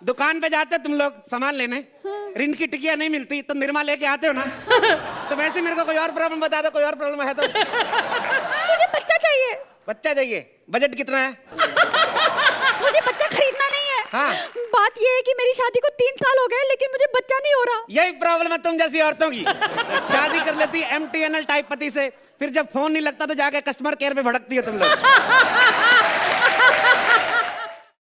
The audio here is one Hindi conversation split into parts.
दुकान पे जाते तुम लोग सामान लेने, ऋण की टिकिया नहीं मिलती तो निरमा लेके आते हो ना। तो वैसे मेरे को कोई और प्रॉब्लम बता दो, कोई और प्रॉब्लम है तो। मुझे बच्चा चाहिए। बच्चा चाहिए? बजट कितना है? मुझे बच्चा खरीदना नहीं है। हाँ। बात ये है कि मेरी शादी को 3 साल हो गए लेकिन मुझे बच्चा नहीं हो रहा। यही प्रॉब्लम है तुम जैसी औरतों की। शादी कर लेती MTNL टाइप पति से, फिर जब फोन नहीं लगता तो जाके कस्टमर केयर पे भड़कती हो तुम लोग।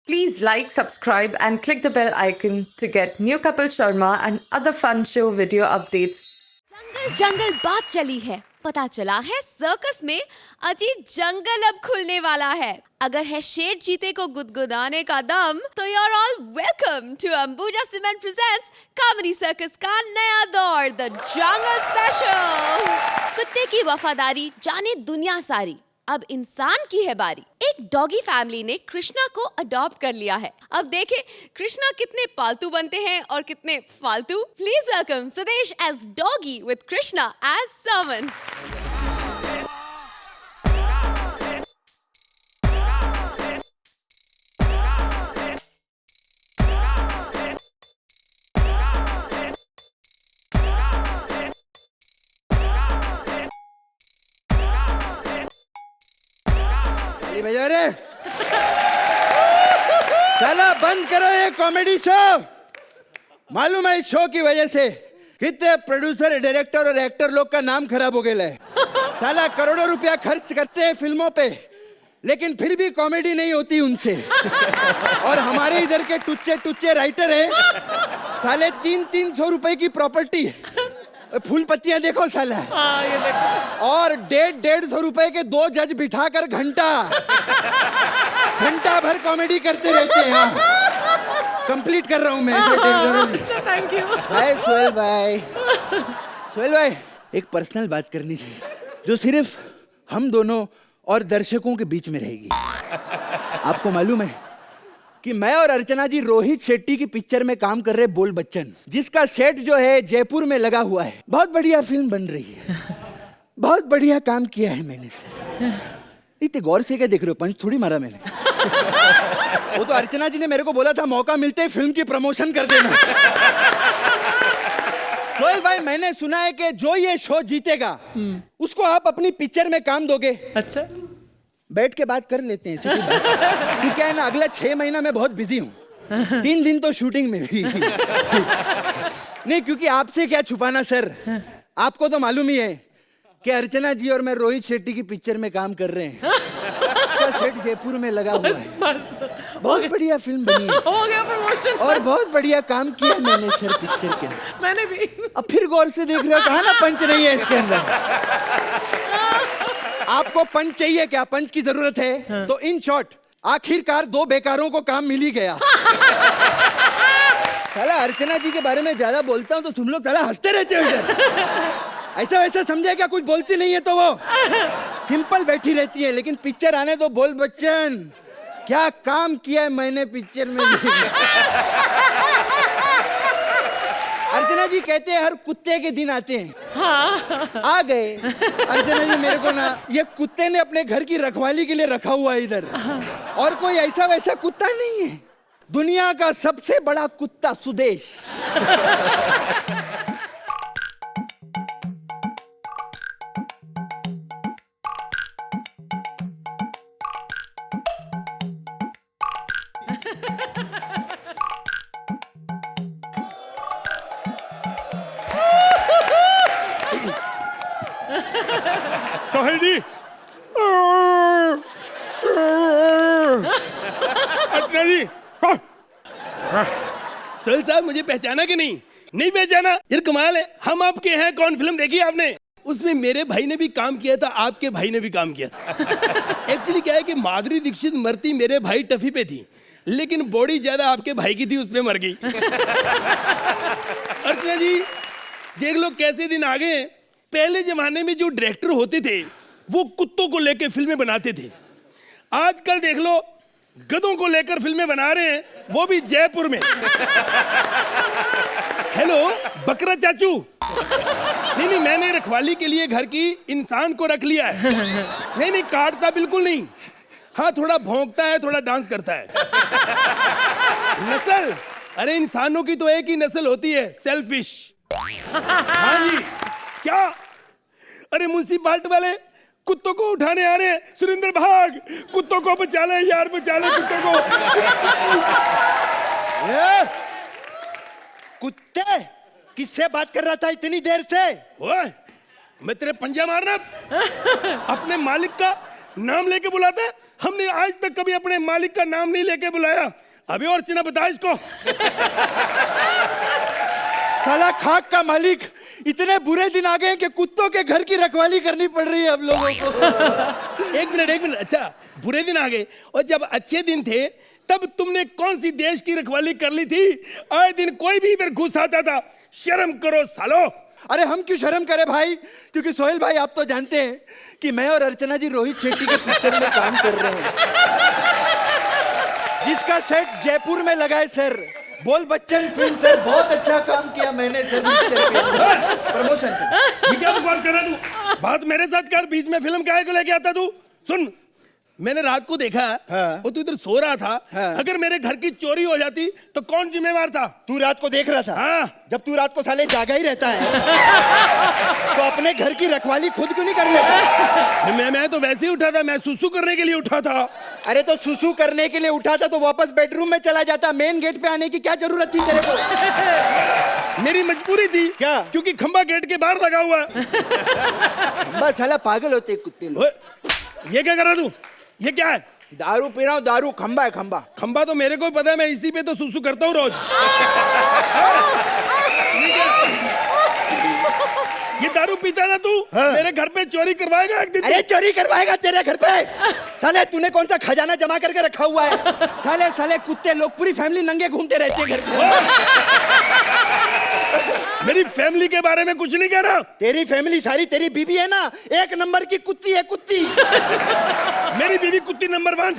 Please like, subscribe and click the bell icon to get new Kapil Sharma and other fun show video updates. जंगल जंगल बात चली है, पता चला है सर्कस में अजीब जंगल अब खुलने वाला है। अगर है शेर चीते को गुदगुदाने का दम तो you are all welcome to Ambuja cement presents comedy circus का नया दौर, द जंगल स्पेशल। कुत्ते की वफादारी जाने दुनिया सारी, अब इंसान की है बारी। एक डॉगी फैमिली ने कृष्णा को अडॉप्ट कर लिया है। अब देखें कृष्णा कितने पालतू बनते हैं और कितने फालतू। Please welcome Sudesh as doggy with Krishna as Suman. भैया रे साला बंद करो ये कॉमेडी शो। मालूम है इस शो की वजह से कितने प्रोड्यूसर, डायरेक्टर और एक्टर लोग का नाम खराब हो गया है। साला करोड़ों रुपया खर्च करते हैं फिल्मों पे लेकिन फिर भी कॉमेडी नहीं होती उनसे। और हमारे इधर के टुच्चे टुच्चे राइटर हैं, साले 300 रुपए की प्रॉपर्टी, फूल पत्तियां देखो साला। ये देखो। और 150 रुपए के 2 जज बिठाकर घंटा भर कॉमेडी करते रहते हैं। कंप्लीट कर रहा हूं मैं। अच्छा, थैंक यू। हाय सोहेल भाई। सोहेल भाई, एक पर्सनल बात करनी थी जो सिर्फ हम दोनों और दर्शकों के बीच में रहेगी। आपको मालूम है कि मैं और अर्चना जी रोहित शेट्टी की पिक्चर में काम कर रहे बोल बच्चन, जिसका सेट जो है जयपुर में लगा हुआ है। बहुत बढ़िया फिल्म बन रही है, बहुत बढ़िया काम किया है मैंने सर। इतने गौर से क्या देख रहे हो? पंच थोड़ी मारा मैंने। वो तो अर्चना जी ने मेरे को बोला था मौका मिलते ही फिल्म की प्रमोशन कर देना। सोहेल भाई, मैंने सुना है कि जो ये शो जीतेगा उसको आप अपनी पिक्चर में काम दोगे। अच्छा, बैठ के बात कर लेते हैं। क्योंकि है ना, अगला 6 महीना मैं बहुत बिजी हूँ। 3 दिन तो शूटिंग में भी। नहीं, क्योंकि आपसे क्या छुपाना सर, आपको तो मालूम ही है कि अर्चना जी और मैं रोहित शेट्टी की पिक्चर में काम कर रहे हैं। सेट जयपुर में लगा हुआ है। बहुत बढ़िया फिल्म बनी है। हो गया प्रमोशन। और बहुत बढ़िया काम किया मैंने सर पिक्चर के अंदर। मैंने भी। अब फिर गौर से देख रहे हो, कहा ना पंच नहीं है इसके अंदर। आपको पंच चाहिए क्या? पंच की जरूरत है तो इन शॉर्ट आखिरकार 2 बेकारों को काम मिल ही गया। साला अर्चना जी के बारे में ज्यादा बोलता हूँ तो तुम लोग साला हंसते रहते हो इधर। ऐसा वैसा समझे क्या? कुछ बोलती नहीं है तो वो सिंपल बैठी रहती है। लेकिन पिक्चर आने तो बोल बच्चन, क्या काम किया है मैंने पिक्चर में। अर्चना जी कहते हैं हर कुत्ते के दिन आते हैं। हाँ। आ गए अर्चना जी। मेरे को ना ये कुत्ते ने अपने घर की रखवाली के लिए रखा हुआ है इधर, और कोई ऐसा वैसा कुत्ता नहीं है। दुनिया का सबसे बड़ा कुत्ता सुदेश। सोहेल जी, अर्चना जी। सोहेल साहब, मुझे पहचाना कि नहीं? नहीं पहचाना? यार कमाल है। हम आपके हैं कौन फिल्म देखी आपने? उसमें मेरे भाई ने भी काम किया था, आपके भाई ने भी काम किया था। एक्चुअली क्या है कि माधुरी दीक्षित मरती मेरे भाई टफी पे थी, लेकिन बॉडी ज्यादा आपके भाई की थी, उसमें मर गई। अर्चना जी देख लो कैसे दिन आ गए। पहले जमाने में जो डायरेक्टर होते थे वो कुत्तों को लेकर फिल्में बनाते थे। आजकल देख लो गधों को लेकर फिल्में बना रहे हैं, वो भी जयपुर में। हेलो बकरा चाचू। नहीं, मैंने रखवाली के लिए घर की इंसान को रख लिया है। नहीं, काटता बिल्कुल नहीं। हाँ, थोड़ा भौंकता है, थोड़ा डांस करता है। नस्ल अरे इंसानों की तो एक ही नस्ल होती है, सेल्फिश। हाँ जी। क्या? अरे म्युनिसिपालिटी वाले कुत्तों को उठाने आ रहे हैं। सुरेंद्र भाग, कुत्तों को बचा ले यार, बचा ले कुत्तों को। कुत्ते? किससे बात कर रहा था इतनी देर से? ओए, मैं तेरे पंजा मारना। अपने मालिक का नाम लेके बुलाता है? हमने आज तक कभी अपने मालिक का नाम नहीं लेके बुलाया। अभी और चिन्ह बता इसको। साला खाक का मालिक, इतने बुरे दिन आ गए कि कुत्तों के घर की रखवाली करनी पड़ रही है अब लोगों को। एक मिनट। अच्छा, बुरे दिन आ गए, और जब अच्छे दिन थे तब तुमने कौन सी देश की रखवाली कर ली थी? आए दिन कोई भी इधर घुस आता था। शर्म करो सालो। अरे हम क्यों शर्म करें भाई, क्योंकि सोहेल भाई आप तो जानते हैं कि मैं और अर्चना जी रोहित शेट्टी के पिक्चर में काम कर रहे हैं, जिसका सेट जयपुर में लगा है सर। बोल बच्चन फिल्म सर, बहुत अच्छा काम किया मैंने सर प्रमोशन। ये क्या बकवास कर रहा तू? बात मेरे साथ कर, बीच में फिल्म काहे को लेके आता तू? सुन, मैंने रात को देखा, हाँ। वो तू इधर सो रहा था, हाँ। अगर मेरे घर की चोरी हो जाती तो कौन जिम्मेवार था? तू रात को देख रहा था? हाँ। जब तू रात को साले जागा ही रहता है तो अपने घर की रखवाली खुद क्यों नहीं कर लेता? मैं तो वैसे ही उठा था, मैं सुसु करने के लिए उठा था। अरे तो सुसु करने के लिए उठा था तो वापस बेडरूम में चला जाता, मेन गेट पे आने की क्या जरूरत थी तेरे को? मेरी मजबूरी थी। क्या? क्योंकि खंबा गेट के बाहर लगा हुआ है। बस साला पागल होते हैं कुत्ते लोग। ओए, ये क्या कर रहा तू? ये क्या है? दारू पी रहा हूँ, दारू। खंबा है खंबा। खंबा तो मेरे को ही पता है, मैं इसी पे तो सुसु करता हूँ रोज। ये दारू पीता ना तू? हाँ। मेरे घर पे चोरी करवाएगा एक दिन? अरे चोरी करवाएगा तेरे घर पे? साले तूने कौन सा खजाना जमा करके रखा हुआ है? साले साले कुत्ते लोग पूरी फैमिली नंगे घूमते रहते हैं घर पे। मेरी फैमिली के बारे में कुछ नहीं कह रहा। तेरी फैमिली सारी तेरी बीबी है ना, एक नंबर की कुत्ती है, कुत्ती। मेरी बीवी कुत्ती नंबर 1,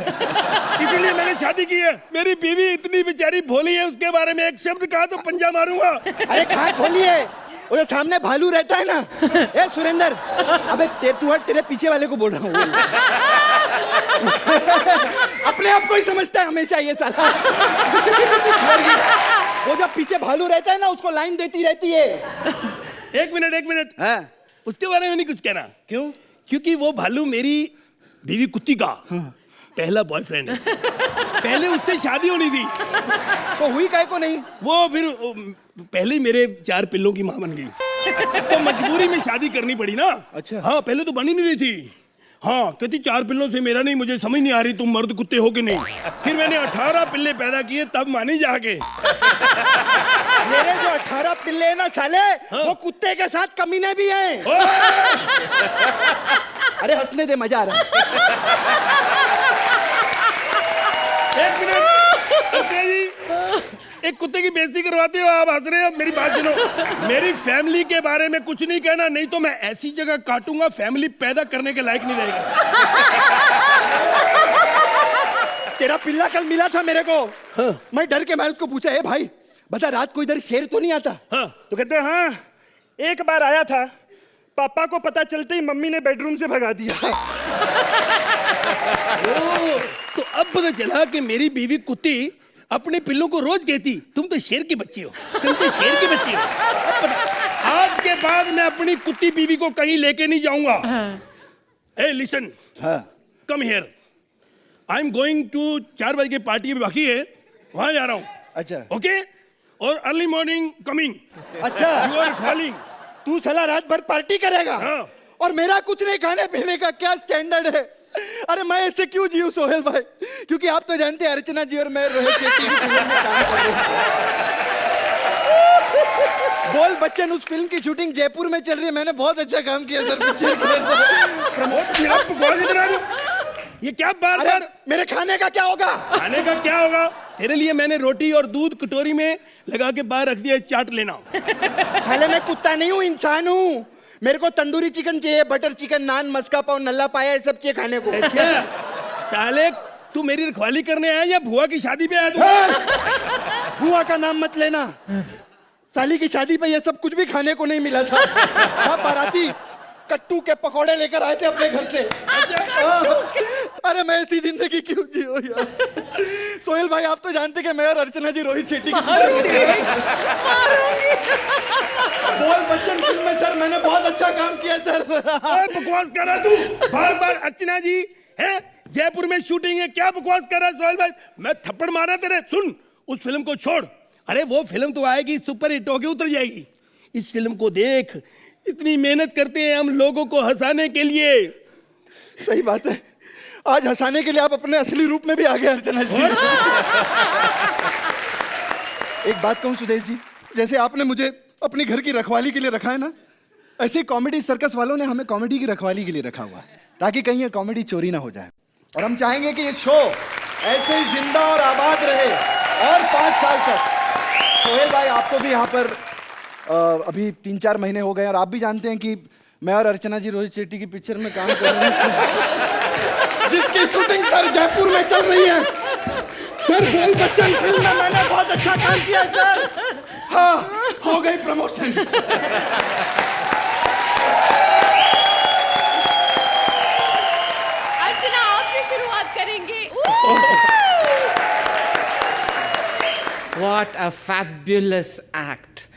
इसीलिए मैंने शादी की है। मेरी बीवी इतनी बेचारी भोली है, उसके बारे में एक शब्द कहा तो पंजा मारूंगा। अरे खाक भोली है, वो जो सामने भालू रहता है ना। ए सुरेंद्र, अबे तू हट, तेरे पीछे वाले को बोल रहा हूँ। अपने आप को ही समझता है हमेशा ये साला। वो जब पीछे भालू रहता है ना, उसको लाइन देती रहती है। एक मिनट। हाँ। उसके बारे में नहीं कुछ कहना। क्यों? क्योंकि वो भालू मेरी बीवी कुत्ती का पहला बॉयफ्रेंड है। पहले उससे शादी होनी थी। तो हुई काहे को नहीं? वो फिर पहले ही मेरे 4 पिल्लों की मां बन गई, तो मजबूरी में शादी करनी पड़ी ना। अच्छा। हाँ, पहले तो बनी नहीं रही थी। हाँ, कहती 4 पिल्लों से मेरा नहीं, मुझे समझ नहीं आ रही तुम मर्द कुत्ते हो कि नहीं। फिर मैंने 18 पिल्ले पैदा किए, तब मानी जाके। मेरे जो 18 पिल्ले हैं ना साले, वो कुत्ते के साथ कमीने भी हैं। अरे हंसने दे, मजा आ रहा है। एक मिनट। अच्छा जी, एक कुत्ते की बेइज्जती करवाते हो आप, हंस रहे हो। मेरी बात सुनो, मेरी फैमिली के बारे में कुछ नहीं कहना, नहीं तो मैं ऐसी जगह काटूंगा फैमिली पैदा करने के लायक नहीं रहेगा। तेरा पिल्ला कल मिला था मेरे को। हाँ। मैं डर के मैं उसको पूछा, है भाई बता रात को इधर शेर तो नहीं आता? हाँ। तो कहते हैं हाँ, एक बार आया था, पापा को पता चलते ही मम्मी ने बेडरूम से भगा दिया। तो अब पता चला कि मेरी बीवी कुत्ती अपने पिल्लों को रोज कहती तुम तो शेर की बच्ची हो, तुम तो शेर की बच्ची हो। अब पता, आज के बाद मैं अपनी कुत्ती बीवी को कहीं लेके नहीं जाऊंगा। ए listen, come here, I am going to 4 बजे की पार्टी भी बाकी है, वहां जा रहा हूँ। अच्छा। ओके, और अर्ली मॉर्निंग कमिंग। अच्छा, यू आर कॉलिंग। तू साला रात भर पार्टी करेगा? हाँ। और मेरा कुछ नहीं खाने पीने का क्या स्टैंडर्ड है? अरे मैं ऐसे क्यों जीऊं सोहेल भाई? क्योंकि आप तो जानते हैं अर्चना जी और मैं रोहित शेट्टी की फिल्म में काम कर रहे हैं। बोल बच्चन उस फिल्म की शूटिंग जयपुर में चल रही है, मैंने बहुत अच्छा काम किया सर पिक्चर के अंदर। ये क्या बार बार? मेरे खाने का क्या होगा? खाने का क्या होगा? तेरे लिए मैंने रोटी और दूध कटोरी में लगा के बाहर रख दिया, चाट लेना। खाले मैं कुत्ता नहीं हूँ, इंसान हूँ। मेरे को तंदूरी चिकन चाहिए, बटर चिकन, नान, मस्का पाव, नल्ला पाया, ये सब चाहिए खाने को। अच्छा साले, तू मेरी रखवाली करने आया या भुआ की शादी पे आया तू? भुआ का नाम मत लेना, साली की शादी पे ये सब कुछ भी खाने को नहीं मिला था। सब बाराती कट्टू के पकौड़े लेकर आए थे अपने घर से। अरे मैं ऐसी जिंदगी क्यों जियो यार। सोहेल भाई आप तो जानते कि मैं और अर्चना जी रोहित शेट्टी की बोल बच्चन फिल्म में सर मैंने बहुत अच्छा काम किया सर। और बकवास कर रहा तू बार बार। अर्चना जी है जयपुर में शूटिंग है, क्या बकवास कर रहा है सोहेल भाई? मैं थप्पड़ मारा तेरे। सुन, उस फिल्म को छोड़। अरे वो फिल्म तो आएगी, सुपर हिट होगी, उतर जाएगी। इस फिल्म को देख, इतनी मेहनत करते हैं हम लोगों को हंसाने के लिए। सही बात है, आज हंसाने के लिए आप अपने असली रूप में भी आ गए अर्चना जी। एक बात कहूं सुदेश जी, जैसे आपने मुझे अपनी घर की रखवाली के लिए रखा है ना, ऐसे कॉमेडी सर्कस वालों ने हमें कॉमेडी की रखवाली के लिए रखा हुआ है, ताकि कहीं ये कॉमेडी चोरी ना हो जाए। और हम चाहेंगे कि ये शो ऐसे ही जिंदा और आबाद रहे और 5 साल तक। सोहेल भाई आपको भी यहाँ पर अभी 3-4 महीने हो गए और आप भी जानते हैं कि मैं और अर्चना जी रोहित शेट्टी की पिक्चर में काम कर रहे हैं, जिसकी शूटिंग सर जयपुर में चल रही है। सर बोल बच्चन फिल्म में मैंने बहुत अच्छा काम किया सर। हाँ, हो गई प्रमोशन। अर्चना आपसे शुरुआत करेंगे। What a fabulous act.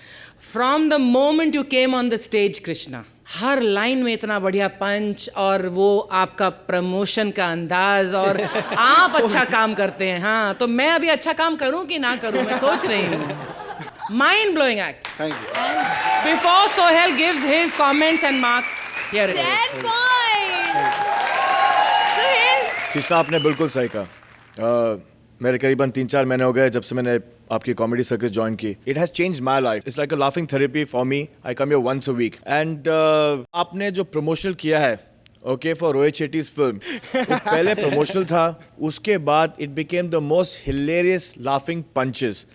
From the moment you came on the stage, Krishna, her line में इतना बढ़िया पंच और वो आपका प्रमोशन का अंदाज, और आप अच्छा काम करते हैं। हाँ, तो मैं अभी अच्छा काम करूं कि ना करूं, मैं सोच रही हूँ। Mind blowing act. Thank you. Before Sohail gives his comments and marks, here it is. 10 points. Suhail, Krishna आपने बिल्कुल सही कहा। मेरे करीबन 3-4 महीने हो गए जब से मैंने आपकी कॉमेडी सर्कस ज्वाइन की। It has change my life. It's like a laughing therapy for me. I come here once a week and आपने जो प्रमोशनल किया है okay for Rohit Shetty's film, पहले प्रमोशनल था, उसके बाद it became the most hilarious laughing punches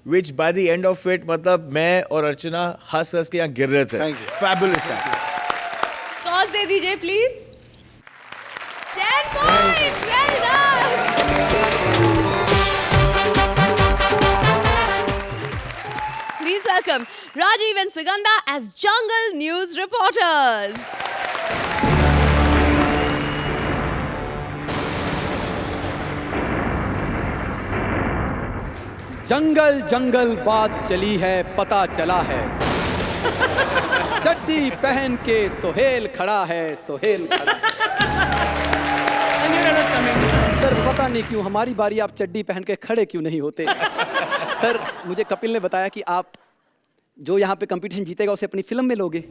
which by the end of it मतलब मैं और अर्चना हंस हंस के यहाँ गिर रहे थे। Thank you. फैबुलस। टॉस दे दीजिए please. 10 points. Well done. Please welcome Rajiv and Sugandha as Jungle News reporters. जंगल जंगल बात चली है, पता चला है। चड्डी पहन के सोहेल खड़ा है, सोहेल खड़ा। I knew that was coming. Sir पता नहीं क्यों हमारी बारी आप चड्डी पहन के खड़े क्यों नहीं होते। सर मुझे कपिल ने बताया कि आप जो यहाँ पे कंपटीशन जीतेगा उसे अपनी फिल्म में लोगे।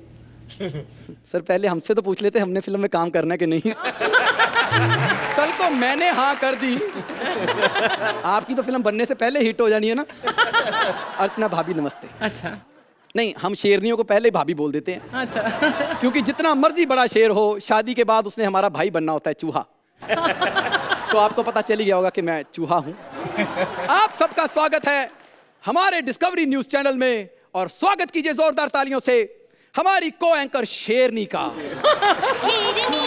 सर पहले हमसे तो पूछ लेते हमने फिल्म में काम करना है कि नहीं। कल को मैंने हाँ कर दी, आपकी तो फिल्म बनने से पहले हिट हो जानी है ना। अर्चना भाभी नमस्ते। अच्छा नहीं, हम शेरनियों को पहले ही भाभी बोल देते हैं, अच्छा। क्योंकि जितना मर्जी बड़ा शेर हो, शादी के बाद उसने हमारा भाई बनना होता है चूहा। तो आपको पता चल ही गया होगा कि मैं चूहा हूं। आप सबका स्वागत है हमारे डिस्कवरी न्यूज चैनल में, और स्वागत कीजिए जोरदार तालियों से हमारी को एंकर शेरनी का। शेरनी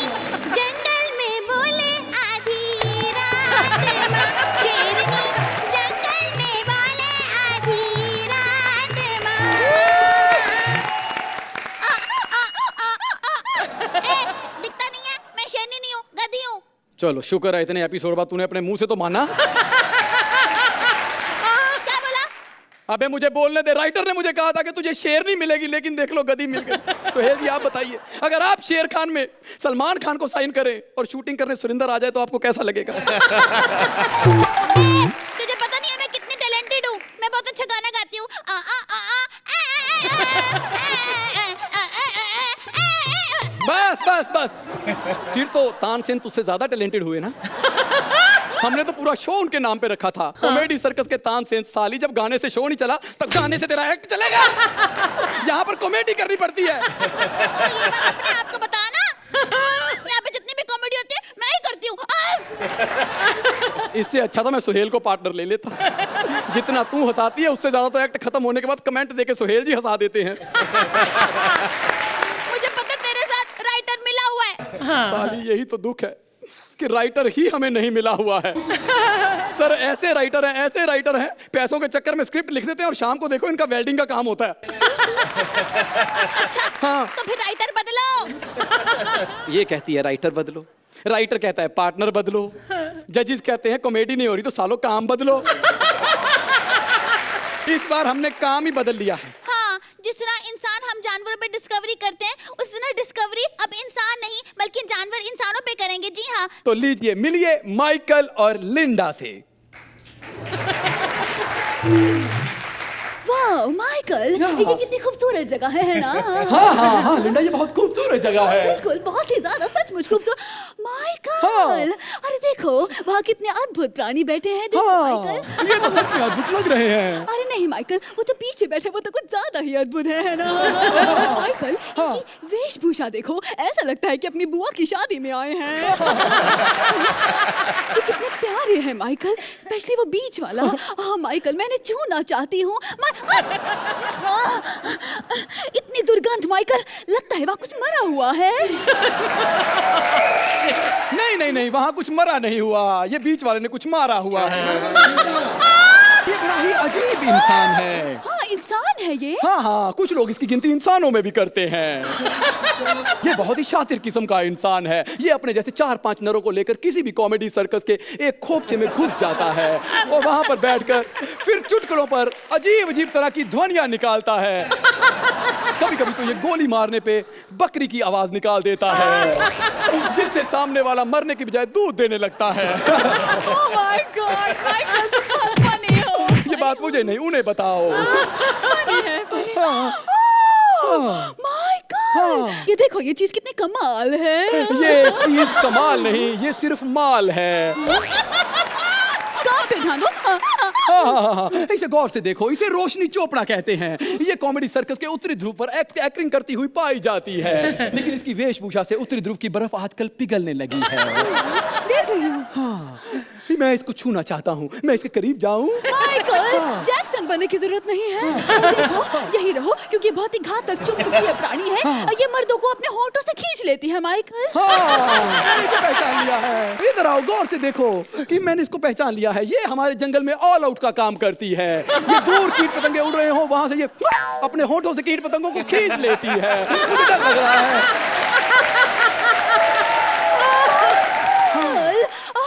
जंगल में बोले आधी रात माँ, शेरनी जंगल में बोले आधी रात माँ। दिखता नहीं है, मैं शेरनी नहीं हूँ, गधी हूँ। चलो शुक्र है इतने एपिसोड बाद तूने अपने मुंह से तो माना। क्या बोला? अबे मुझे बोलने दे। राइटर ने मुझे कहा था कि तुझे शेरनी मिलेगी, लेकिन देख लो गधी मिल गई। सोहेल जी आप बताइए, अगर आप शेर खान में सलमान खान को साइन करें और शूटिंग करने सुरिंदर आ जाए तो आपको कैसा लगेगा? तुझे पता नहीं है मैं कितनी टैलेंटेड हूँ। मैं बहुत अच्छा गाना गाती हूँ। बस बस बस, फिर तो तानसेन तुझसे ज्यादा टैलेंटेड हुए ना। हमने तो पूरा शो उनके नाम पे रखा था, कॉमेडी सर्कस के तानसेन। साली जब गाने से शो नहीं चला तब गाने से तेरा एक्ट चलेगा। यहाँ पर कॉमेडी करनी पड़ती है। तो ये बात अपने आप को बता ना। यहाँ पे जितनी भी कॉमेडी होती है मैं ही करती हूँ। इससे अच्छा था मैं सोहेल को पार्टनर ले लेता। जितना तू हंसाती है उससे ज्यादा तो एक्ट खत्म होने के बाद कमेंट देके सोहेल जी हंसा देते हैं। मुझे पता तेरे साथ राइटर मिला हुआ है। साली यही तो दुख है कि राइटर ही हमें नहीं मिला हुआ है। सर ऐसे राइटर हैं पैसों के चक्कर में स्क्रिप्ट लिख देते हैं और शाम को देखो इनका वेल्डिंग का काम होता है। अच्छा तो फिर राइटर बदलो। ये कहती है राइटर बदलो, राइटर कहता है पार्टनर बदलो, जजेस कहते हैं कॉमेडी नहीं हो रही तो सालों काम बदलो। इस बार हमने काम ही बदल लिया है। हाँ, जिस तरह इंसान हम जानवरों पे डिस्कवरी करते हैं, उस तरह डिस्कवरी अब इंसान नहीं बल्कि जानवर इंसानों पे करेंगे। जी हाँ। तो लीजिए मिलिए माइकल और लिंडा से। वाह माइकल, ये कितनी खूबसूरत जगह है ना। हाँ लिंडा, ये बहुत खूबसूरत जगह है। बिल्कुल, बहुत ही ज्यादा, सचमुच खूबसूरत। माइकल, अरे देखो वहाँ कितने अद्भुत प्राणी बैठे हैं। देखो माइकल, ये तो सच में अद्भुत लग रहे हैं। अरे नहीं माइकल, वो जो पीछे बैठे वो तो कुछ ज्यादा ही अद्भुत है ना। माइकल, इनकी वेशभूषा देखो, ऐसा लगता है कि अपनी बुआ की शादी में आए हैं। ये कितने प्यारे हैं माइकल, स्पेशली वो बीच वाला। हाँ माइकल, मैंने छूना चाहती हूँ। इतनी दुर्गंध माइकल, लगता है वहाँ कुछ मरा हुआ है। नहीं, वहाँ कुछ मरा नहीं हुआ, ये बीच वाले ने कुछ मारा हुआ है। ये बड़ा ही अजीब इंसान है। हाँ इंसान है ये। हाँ, कुछ लोग इसकी गिनती इंसानों में भी करते हैं। ये बहुत ही शातिर किस्म का इंसान है। ये अपने जैसे 4-5 नरों को लेकर किसी भी कॉमेडी सर्कस के एक खोपचे में घुस जाता है और वहां पर बैठकर फिर चुटकुलों पर अजीब तरह की ध्वनियां निकालता है। कभी कभी तो ये गोली मारने पे बकरी की आवाज निकाल देता है, जिससे सामने वाला मरने की बजाय दूध देने लगता है। Oh my God, माइकल तुम बहुत funny हो। ये बात मुझे नहीं, उन्हें बताओ। funny है, funny। माइकल, ये देखो ये चीज कितनी कमाल है। ये चीज कमाल नहीं, ये सिर्फ माल है। कहाँ पे ध्यान दो। हाँ, इसे गौर से देखो, इसे रोशनी चोपड़ा कहते हैं। ये कॉमेडी सर्कस के उत्तरी ध्रुव पर एक्टिंग करती हुई पाई जाती है, लेकिन इसकी वेशभूषा से उत्तरी ध्रुव की बर्फ आजकल पिघलने लगी है। देख रही हूँ। हाँ, मैं इसको छूना चाहता हूँ, मैं इसके करीब जाऊँ। माइकल, जैक्सन बनने की जरूरत नहीं है। देखो यही रहो, क्योंकि बहुत ही घातक चुंबकीय प्राणी है। ये मर्दों को अपने होठों से खींच लेती है माइकल। मैंने इसे पहचान लिया है। इधर आओ, गौर से देखो कि मैंने इसको पहचान लिया है। ये हमारे जंगल में ऑल आउट का काम करती है। ये दूर कीट पतंगे उड़ रहे हो, वहां से ये अपने होठों से कीट पतंगों को खींच लेती है। मुझे डर लग रहा है।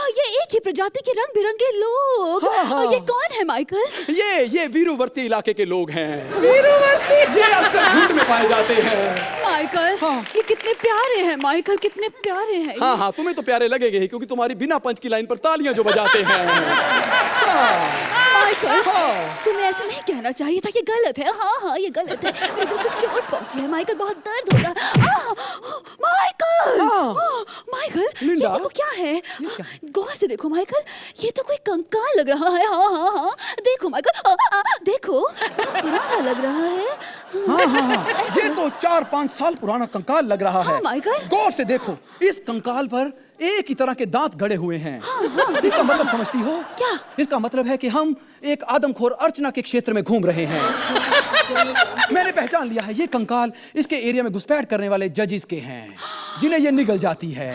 ये एक ही प्रजाति के रंग बिरंगे लोग। ये कौन है माइकल? ये वीरुवर्ती इलाके के लोग हैं। वीरुवर्ती, ये अक्सर झुंड में पाए जाते हैं। माइकल, ये कितने प्यारे हैं माइकल, कितने प्यारे हैं। हाँ, तुम्हें तो प्यारे लगेंगे ही, क्योंकि तुम्हारी बिना पंच की लाइन पर तालियां जो बजाते हैं। माइकल, तुम्हें ऐसा नहीं कहना चाहिए था, ये गलत है। हाँ ये गलत है। मेरे को तो चोट पहुंची है माइकल, बहुत दर्द हो रहा है। माइकल, ये देखो क्या है। गौर से देखो माइकल, ये तो कोई कंकाल लग रहा है। हाँ देखो माइकल, देखो बहुत पुराना लग रहा है। हाँ, ये तो 4-5 साल पुराना कंकाल लग रहा है। माइकल, गौर से देखो, इस कंकाल पर एक ही तरह के दांत गड़े हुए हैं। इसका मतलब समझती हो क्या? इसका मतलब है कि हम एक आदमखोर अर्चना के क्षेत्र में घूम रहे हैं। मैंने पहचान लिया है, ये कंकाल इसके एरिया में घुसपैठ करने वाले जजेस के हैं, जिन्हें ये निगल जाती है।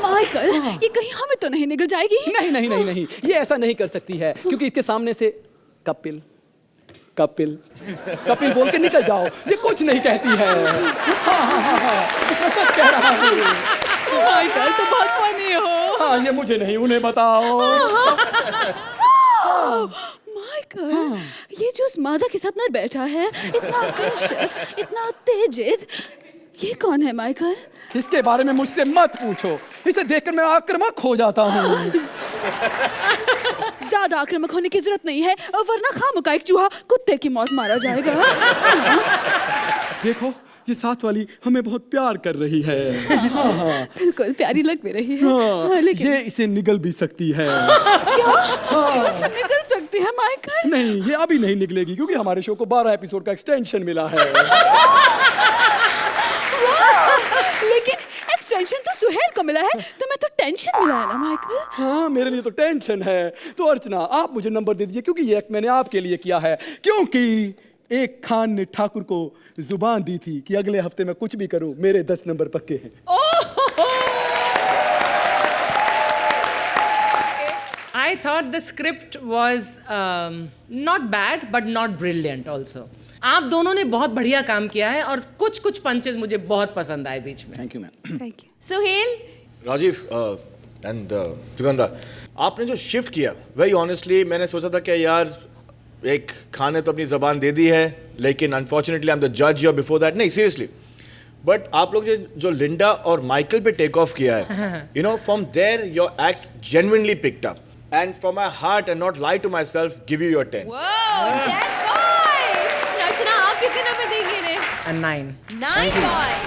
माइकल, ये कहीं हमें तो नहीं निगल जाएगी? नहीं, ये ऐसा नहीं कर सकती है, क्योंकि इसके सामने से कपिल बोल के निकल जाओ, ये कुछ नहीं कहती है। मैं सच कह रहा हूँ। माइकल तो बहुत फनी हो। हाँ, ये मुझे नहीं, उन्हें बताओ। माइकल, ये जो उस मादा के साथ न बैठा है, इतना आकर्षक, इतना उत्तेजित, ये कौन है माइकल? इसके बारे में मुझसे मत पूछो, इसे देखकर मैं आक्रामक हो जाता हूँ। ज्यादा आक्रामक होने की जरूरत नहीं है, वरना खामखा एक चूहा कुत्ते की मौत मारा जाएगा। देखो, ये साथ वाली हमें बहुत प्यार कर रही है। बिल्कुल प्यारी लग भी रही है। लेकिन ये इसे निगल भी सकती है। क्या? इसे निगल सकती है माइकल? नहीं, ये अभी नहीं निकलेगी, क्योंकि हमारे शो को 12 एपिसोड का एक्सटेंशन मिला है। लेकिन एक्सटेंशन तो सुहेल को मिला है, तुम्हें तो टेंशन मिला है ना माइकल? हाँ, मेरे लिए तो टेंशन है। तो अर्चना, आप मुझे नंबर दे दीजिए, क्योंकि ये एक्ट मैंने आपके लिए किया है। क्योंकि एक खान ने ठाकुर को जुबान दी थी कि अगले हफ्ते मैं कुछ भी करूं, मेरे 10 नंबर पक्के हैं। I I thought the script was not bad but not brilliant also. आप दोनों ने बहुत बढ़िया काम किया है और कुछ कुछ पंचेस मुझे बहुत पसंद आए बीच में. Thank you ma'am. Thank you. Suhail. Rajiv and Sugandha, आपने जो शिफ्ट किया, वेरी ऑनेस्टली मैंने सोचा था कि यार एक खान ने तो अपनी ज़बान दे दी है, लेकिन अनफॉर्चुनेटली आई एम द जज और बिफोर दैट, नहीं सीरियसली, बट आप लोग जो लिंडा और माइकल पे टेक ऑफ किया है, you know, from there your act genuinely picked up, and from my heart and not lie to my self give you your 10. Wow, 10 boys. Rachna, आप कितने नंबर देंगे इन्हें? A 9. 9 boys.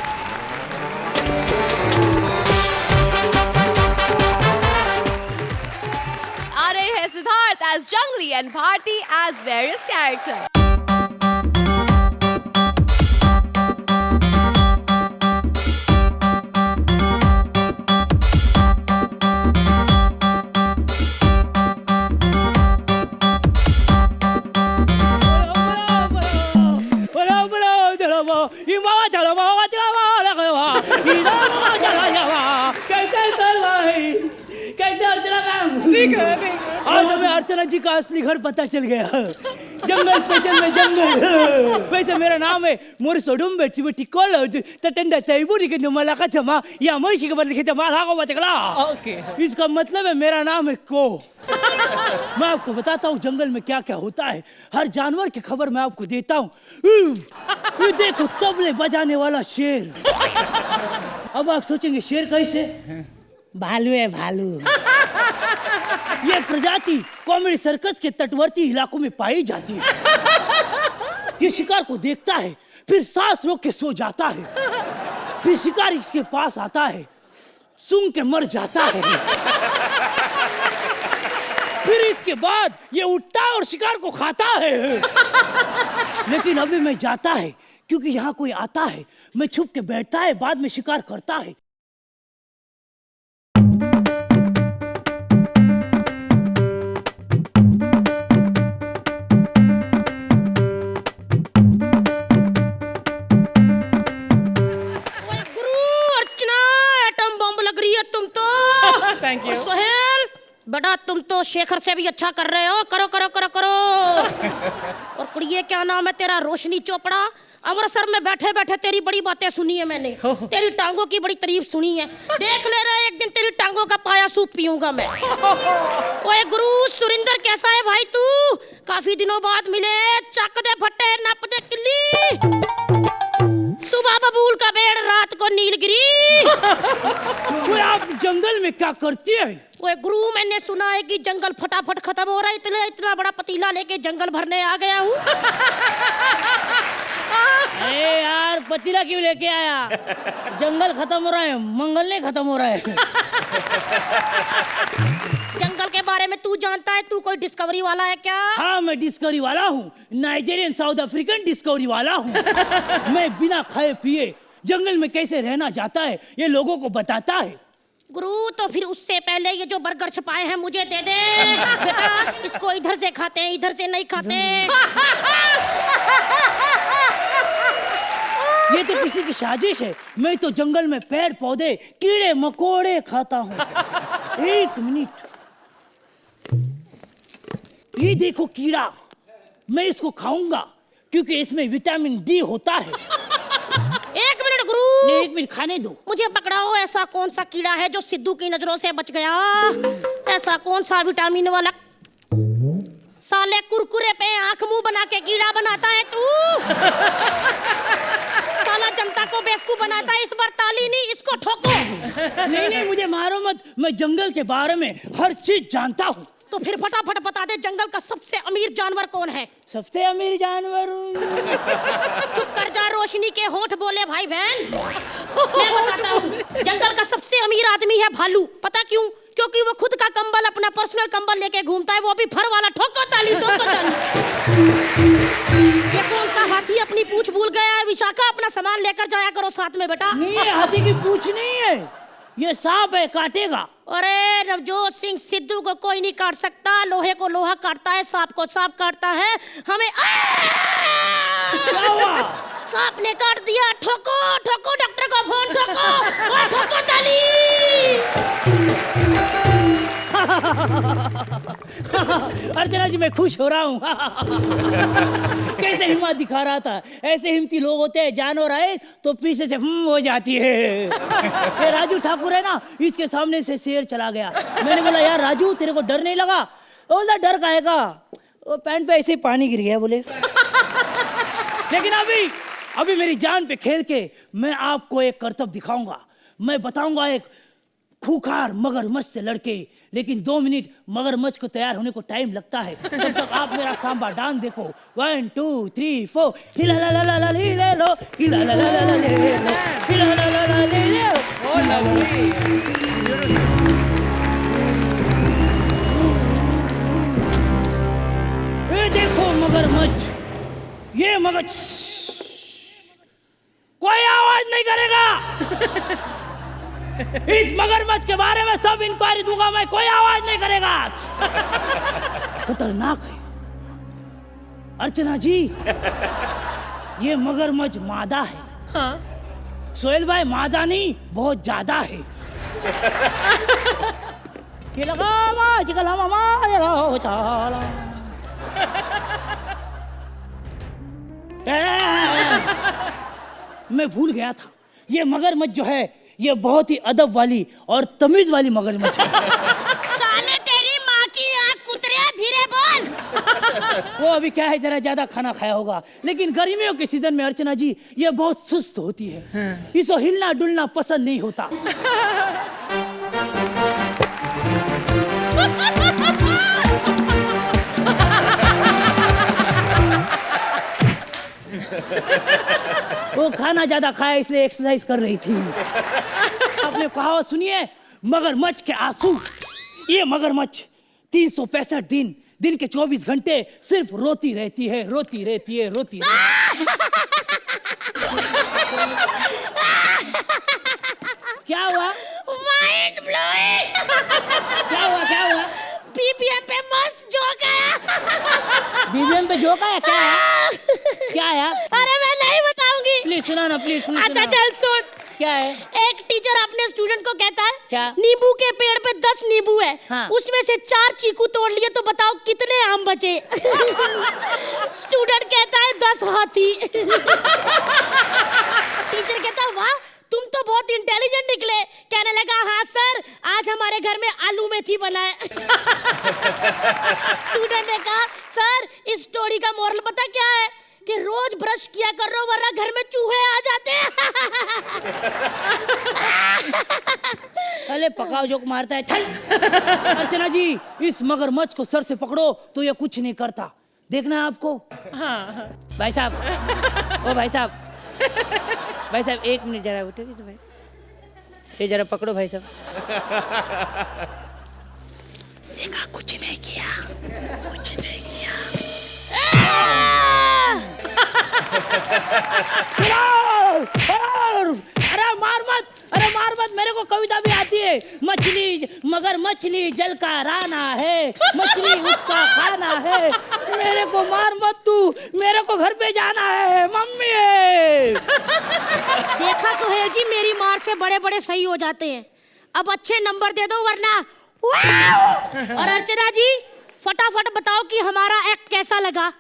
आ रहे हैं सिद्धार्थ as जंगली and Bharti as various characters. आज हमें अर्चना जी का असली घर पता चल गया. जंगल स्पेशल में जंगल. वैसे मेरा नाम है मोरिस ओडुम्बे चिबटिकोल तटंडा सैबुरी के नुमला का छमा या मोइशी के बदले के माला को बतला. ओके. इसका मतलब है मेरा नाम है को. मैं आपको बताता हूँ जंगल में क्या क्या होता है. हर जानवर की खबर मैं आपको देता हूँ. ये देखो तबले बजाने वाला शेर. अब आप सोचेंगे शेर कैसे? भालू है भालू. ये प्रजाति कॉमेडी सर्कस के तटवर्ती इलाकों में पाई जाती है. ये शिकार को देखता है, फिर सांस रोक के सो जाता है, फिर शिकार इसके पास आता है, सूंघ के मर जाता है, फिर इसके बाद ये उठता है और शिकार को खाता है. लेकिन अभी मैं जाता है क्योंकि यहाँ कोई आता है. मैं छुप के बैठता है, बाद में शिकार करता है. Thank you. सोहेल बेटा, तुम तो शेखर से भी अच्छा कर रहे हो. करो करो करो करो. और कुड़िए क्या नाम है तेरा? रोशनी चोपड़ा. अमृतसर में बैठे बैठे तेरी बड़ी बातें सुनी है मैंने. तेरी टांगों की बड़ी तारीफ सुनी है. देख ले रहा, एक दिन तेरी टांगों का पाया सूप पीऊंगा मैं. ओए गुरु सुरिंदर, कैसा है भाई तू? काफी दिनों बाद मिले. चक दे फट्टे, नप दे किल्ली. सुबह बबूल का बेड़, रात को नीलगिरी. आप जंगल में क्या करती है? ओए गुरु, मैंने सुना है कि जंगल फटाफट खत्म हो रहा है, इसलिए इतना बड़ा पतीला लेके जंगल भरने आ गया हूँ. अरे यार, पतीला क्यों लेके आया? जंगल खत्म हो रहा है, मंगल नहीं खत्म हो रहा है. जंगल के बारे में तू जानता है? तू कोई डिस्कवरी वाला है क्या? हाँ, मैं डिस्कवरी वाला हूँ. नाइजीरियन साउथ अफ्रीकन डिस्कवरी वाला हूँ. मैं बिना खाए पिए जंगल में कैसे रहना जाता है ये लोगों को बताता है. गुरु, तो फिर उससे पहले ये जो बर्गर छपाए हैं मुझे दे दे. बेटा, इसको इधर से खाते हैं, इधर से नहीं खाते. ये तो किसी की साजिश है. मैं तो जंगल में पेड़ पौधे कीड़े मकोड़े खाता हूँ. एक मिनट, ये देखो कीड़ा. मैं इसको खाऊंगा क्योंकि इसमें विटामिन डी होता है. एक मिनट गुरु, एक मिनट खाने दो. मुझे पकड़ाओ. ऐसा कौन सा कीड़ा है जो सिद्धू की नजरों से बच गया? ऐसा कौन सा विटामिन वाला? साले कुरकुरे पे आंख मुंह बना के कीड़ा बनाता है तू. साला जनता को बेवकूफ बनाता है. इस बार ताली नहीं, इसको ठोको. नहीं, मुझे मारो मत. मैं जंगल के बारे में हर चीज जानता हूँ. तो फिर फटाफट बता दे, जंगल का सबसे अमीर जानवर कौन है? सबसे अमीर जानवर? चुप कर जा, रोशनी के होंठ बोले भाई बहन. मैं बताता हूँ, जंगल का सबसे अमीर आदमी है भालू. पता क्यों? क्योंकि वो खुद का कंबल, अपना पर्सनल कंबल लेके घूमता है. वो भी फर वाला. ठोको ताली, ठोको ताली. ये कौन सा हाथी अपनी पूंछ भूल गया है? विशाखा, अपना सामान लेकर जाया करो साथ में बेटा. नहीं, ये हाथी की पूंछ नहीं है, ये सांप है, काटेगा. अरे नवजोत सिंह सिद्धू को कोई नहीं काट सकता. लोहे को लोहा काटता है, सांप को सांप काटता है. हमें क्या हुआ? सांप ने काट दिया. ठोको ठोको, डॉक्टर को फोन ठोको. और ठोको ताली. अर्चना जी मैं खुश हो रहा हूँ। कैसे हिम्मत दिखा रहा था, ऐसे हिम्मती लोग होते हैं, जानवर आए तो पीछे से हो जाती है। ये राजू ठाकुर है ना, इसके सामने से शेर चला गया। मैंने बोला यार राजू तेरे को डर नहीं लगा? बोला डर काहेगा, वो पैंट पे ऐसे ही पानी गिर गया बोले। लेकिन अभी मेरी जान पे खेल के मैं आपको एक करतब दिखाऊंगा। मैं बताऊंगा एक खूंखार मगरमच्छ से लड़के, लेकिन 2 मिनट मगरमच्छ को तैयार होने को टाइम लगता है। तब तक आप मेरा सांबा डांस देखो। 1 2 3 4 हिला ला ला ला ला ले लो, हिला ला ला ला ला ले लो, हिला ला ला ला ले लो। Oh lovely. ये देखो मगरमच्छ, ये मगरमच्छ कोई आवाज नहीं करेगा। इस मगरमच्छ के बारे में सब इंक्वायरी दूंगा मैं, कोई आवाज नहीं करेगा। खतरनाक है अर्चना जी, ये मगरमच्छ मादा है। हाँ? सोहेल भाई मादा नहीं, बहुत ज्यादा है। ये लगा मैं भूल गया था, ये मगरमच्छ जो है ये बहुत ही अदब वाली और तमीज वाली मगरमच्छ है। साले तेरी माँ की आँख कुतरिया, धीरे बोल। वो अभी क्या है, जरा ज्यादा खाना खाया होगा। लेकिन गर्मियों के सीजन में अर्चना जी ये बहुत सुस्त होती है। हाँ। इसको हिलना डुलना पसंद नहीं होता। वो खाना ज्यादा खाया इसलिए एक्सरसाइज कर रही थी। आपने कहावत सुनिए, मगरमच्छ के आंसू। ये मगरमच्छ 365 दिन के 24 घंटे सिर्फ रोती रहती है, रोती रहती है, रोती रहती है। क्या हुआ? Mind blowing. क्या हुआ? बीबीएम पे मस्त जोक आया। बीबीएम पे जोक आया? क्या है? अरे मैं नहीं बताऊंगी। प्लीज सुना ना, प्लीज। अच्छा चल सुन। क्या है? एक टीचर अपने स्टूडेंट को कहता है, क्या? नींबू के पेड़ पे 10 नींबू है। हाँ। उसमें से 4 चीकू तोड़ लिए तो बताओ कितने आम बचे? स्टूडेंट कहता है 10 हाथी। टीचर कहता है वाह तुम तो बहुत इंटेलिजेंट निकले। कहने लगा हाँ सर, आज हमारे घर में आलू मेथी बना है। स्टूडेंट ने कहा सर इस स्टोरी का मोरल पता क्या है, कि रोज ब्रश किया करो वरना घर में चूहे आ जाते हैं। अरे पकाओ जोक मारता है, चल। अर्चना जी इस मगरमच्छ को सर से पकड़ो तो ये कुछ नहीं करता, देखना है आपको। हाँ। भाई साहब, ओ भाई साहब, भाई साहब 1 मिनट जरा उठो तो भाई, ये जरा पकड़ो भाई साहब। देखा कुछ नहीं किया, कुछ नहीं किया। अरे मार मत, मेरे को कविता भी आती है। मछली जल का राना है, मछली उसका खाना है। मेरे को मार मत तू, मेरे को घर पे जाना है मम्मी। देखा सोहेल जी मेरी मार से बड़े बड़े सही हो जाते हैं। अब अच्छे नंबर दे दो वरना। और अर्चना जी फटाफट बताओ कि हमारा एक्ट कैसा लगा।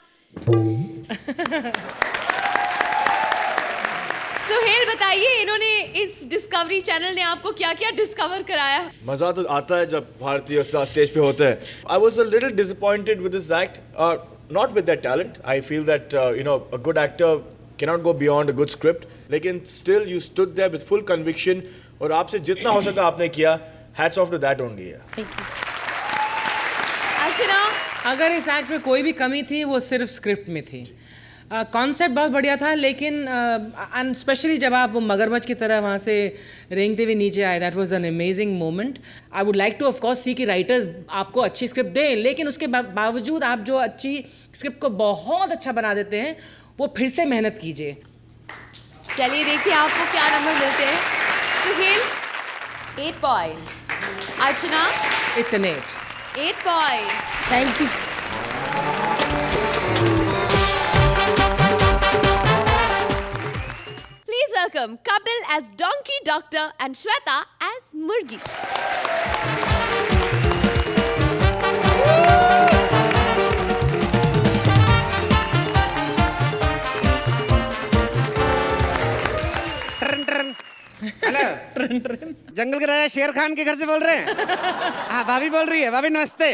सुहेल बताइए, इन्होंने इस डिस्कवरी चैनल ने आपको क्या क्या डिस्कवर कराया? मजा तो आता है जब भारतीय स्टेज पे होते हैं। I was a little disappointed with this act, not with that talent. I feel that a good actor cannot go beyond a good script, लेकिन still you stood there with full conviction और आपसे जितना हो सका आपने किया। hats off to that only। अर्चना, अगर इस एक्ट में कोई भी कमी थी वो सिर्फ स्क्रिप्ट में थी। कॉन्सेप्ट बहुत बढ़िया था, लेकिन स्पेशली जब आप मगरमच्छ की तरह वहाँ से रेंगते हुए नीचे आए, that was an amazing moment. I would like to of course see कि राइटर्स आपको अच्छी स्क्रिप्ट दें, लेकिन उसके बावजूद आप जो अच्छी स्क्रिप्ट को बहुत अच्छा बना देते हैं वो फिर से मेहनत कीजिए। चलिए देखिए आपको क्या नंबर मिलते हैं। Suhail 8 points, Archana it's an 8 points. Thank you. Please welcome Kapil as Donkey Doctor and Shweta as Murgi. Hello जंगल के राजा शेर खान के घर से बोल रहे हैं? हाँ भाभी बोल रही है। भाभी नमस्ते।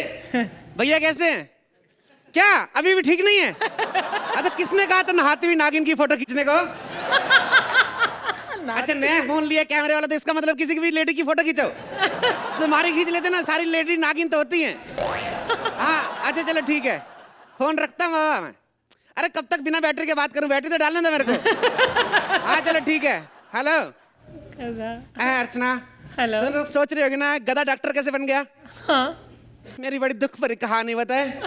भैया कैसे हैं? क्या अभी भी ठीक नहीं है? तो किसने कहा था नहाती हुई नागिन की फोटो खींचने को? अच्छा नया फोन लिया कैमरे वाला, तो इसका मतलब किसी की भी लेडी की फोटो खींचो। तुम्हारी खींच लेते ना, सारी लेडी नागिन तो होती हैं। हाँ अच्छा चलो ठीक है, फोन रखता हूँ बाबा मैं। अरे कब तक बिना बैटरी के बात करूं, बैटरी तो डालने दो मेरे को। हाँ चलो ठीक है। हेलो अर्चना, हेलो। तुम लोग सोच रहे होगे ना गधा डॉक्टर कैसे बन गया? हाँ। मेरी बड़ी दुख भरी कहानी बताए।